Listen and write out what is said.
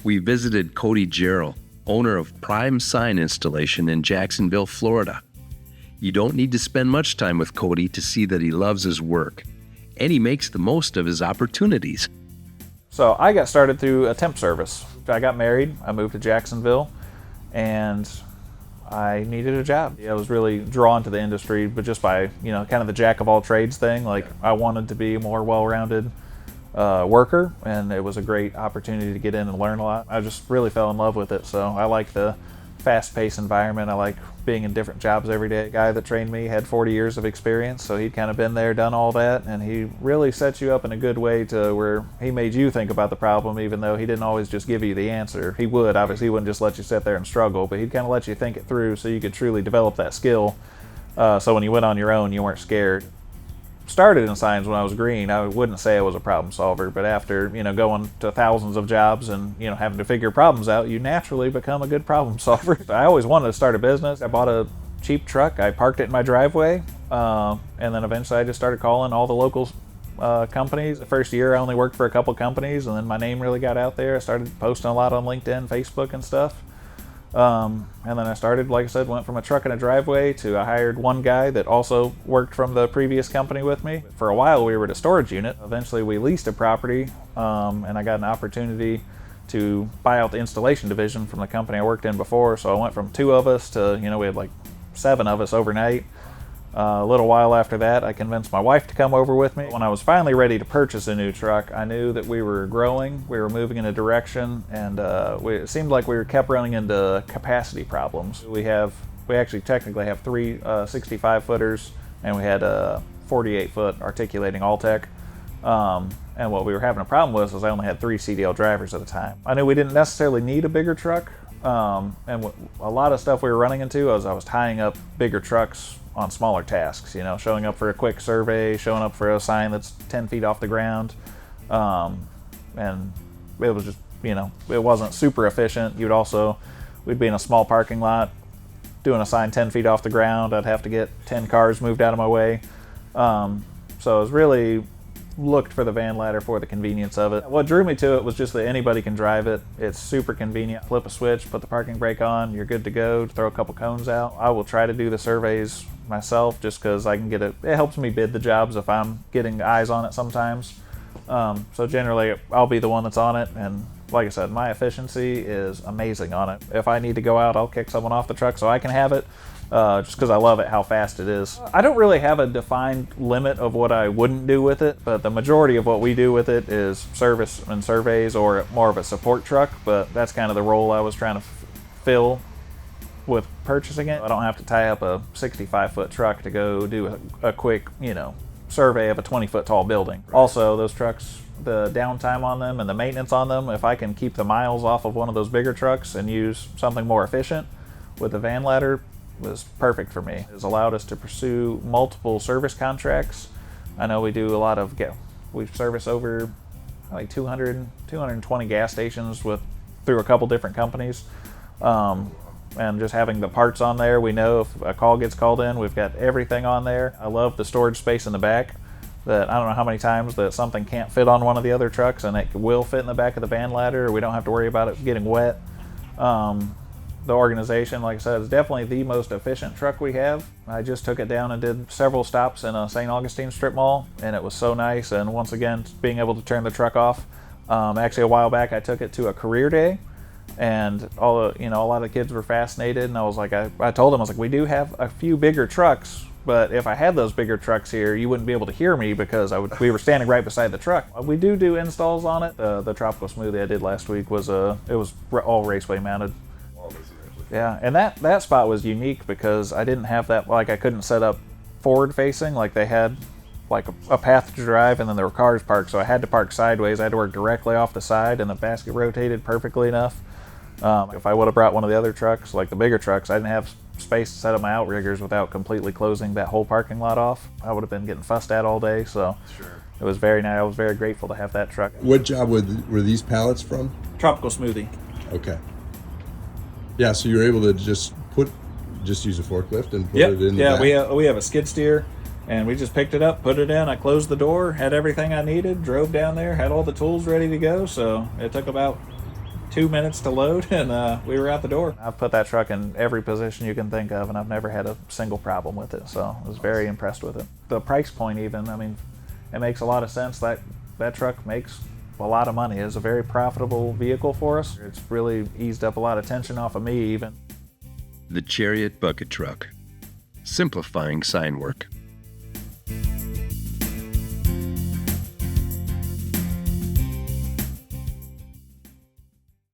we visited Cody Jarrell, owner of Prime Sign Installation in Jacksonville, Florida. You don't need to spend much time with Cody to see that he loves his work, and he makes the most of his opportunities. So I got started through a temp service. I got married, I moved to Jacksonville, and I needed a job. I was really drawn to the industry, but just by, kind of the jack of all trades thing. I wanted to be a more well-rounded worker, and it was a great opportunity to get in and learn a lot. I just really fell in love with it. So I like the fast-paced environment. I like being in different jobs every day. The guy that trained me had 40 years of experience, so he'd kind of been there, done all that, and he really set you up in a good way to where he made you think about the problem, even though he didn't always just give you the answer. He would, obviously, he wouldn't just let you sit there and struggle, but he'd kind of let you think it through so you could truly develop that skill. So when you went on your own, you weren't scared. Started in signs when I was green. I wouldn't say I was a problem solver, but after going to thousands of jobs and having to figure problems out, you naturally become a good problem solver. I always wanted to start a business. I bought a cheap truck. I parked it in my driveway, and then eventually I just started calling all the local companies. The first year I only worked for a couple companies, and then my name really got out there. I started posting a lot on LinkedIn, Facebook, and stuff. And then I started, like I said, went from a truck in a driveway to I hired one guy that also worked from the previous company with me. For a while we were at a storage unit. Eventually we leased a property, and I got an opportunity to buy out the installation division from the company I worked in before. So I went from 2 of us to, we had like 7 of us overnight. A little while after that, I convinced my wife to come over with me. When I was finally ready to purchase a new truck, I knew that we were growing, we were moving in a direction, and it seemed like we kept running into capacity problems. We actually technically have 3 65-footers, and we had a 48-foot articulating Alltech. And what we were having a problem with was I only had 3 CDL drivers at a time. I knew we didn't necessarily need a bigger truck, and a lot of stuff we were running into was I was tying up bigger trucks on smaller tasks, showing up for a quick survey, showing up for a sign that's 10 feet off the ground. And it was just, it wasn't super efficient. We'd be in a small parking lot doing a sign 10 feet off the ground. I'd have to get 10 cars moved out of my way. So I was really looked for the van ladder for the convenience of it. What drew me to it was just that anybody can drive it. It's super convenient. Flip a switch, put the parking brake on, you're good to go. Throw a couple cones out. I will try to do the surveys myself just because I can it helps me bid the jobs if I'm getting eyes on it sometimes. So generally I'll be the one that's on it, and like I said, my efficiency is amazing on it. If I need to go out, I'll kick someone off the truck so I can have it. Just because I love it, how fast it is. I don't really have a defined limit of what I wouldn't do with it, but the majority of what we do with it is service and surveys or more of a support truck, but that's kind of the role I was trying to fill with purchasing it. I don't have to tie up a 65-foot truck to go do a quick, survey of a 20-foot tall building. Also, those trucks, the downtime on them and the maintenance on them, if I can keep the miles off of one of those bigger trucks and use something more efficient with the van ladder, was perfect for me. It has allowed us to pursue multiple service contracts. I know we do a lot of, we service over like 220 gas stations through a couple different companies. And just having the parts on there, we know if a call gets called in, we've got everything on there. I love the storage space in the back. That I don't know how many times that something can't fit on one of the other trucks and it will fit in the back of the van ladder. We don't have to worry about it getting wet. The organization, like I said, is definitely the most efficient truck we have. I just took it down and did several stops in a St. Augustine strip mall, and it was so nice. And once again, being able to turn the truck off. Actually, a while back, I took it to a career day, and a lot of the kids were fascinated. And I was like, I told them, I was like, we do have a few bigger trucks, but if I had those bigger trucks here, you wouldn't be able to hear me because we were standing right beside the truck. We do installs on it. The Tropical Smoothie I did last week was all raceway mounted. Yeah, and that spot was unique because I didn't have that, I couldn't set up forward facing, like they had like a path to drive and then there were cars parked, so I had to park sideways. I had to work directly off the side and the basket rotated perfectly enough. If I would have brought one of the other trucks, like the bigger trucks, I didn't have space to set up my outriggers without completely closing that whole parking lot off. I would have been getting fussed at all day, so sure. It was very nice. I was very grateful to have that truck. What job were these pallets from? Tropical Smoothie. Okay. Yeah, so you're able to just use a forklift and put it in the back? Yeah, we have a skid steer, and we just picked it up, put it in. I closed the door, had everything I needed, drove down there, had all the tools ready to go. So it took about 2 minutes to load, and we were out the door. I've put that truck in every position you can think of, and I've never had a single problem with it, so I was very impressed with it. The price point even, I mean, it makes a lot of sense. That truck makes a lot of money. It's a very profitable vehicle for us. It's really eased up a lot of tension off of me even. The Chariot Bucket Truck, simplifying sign work.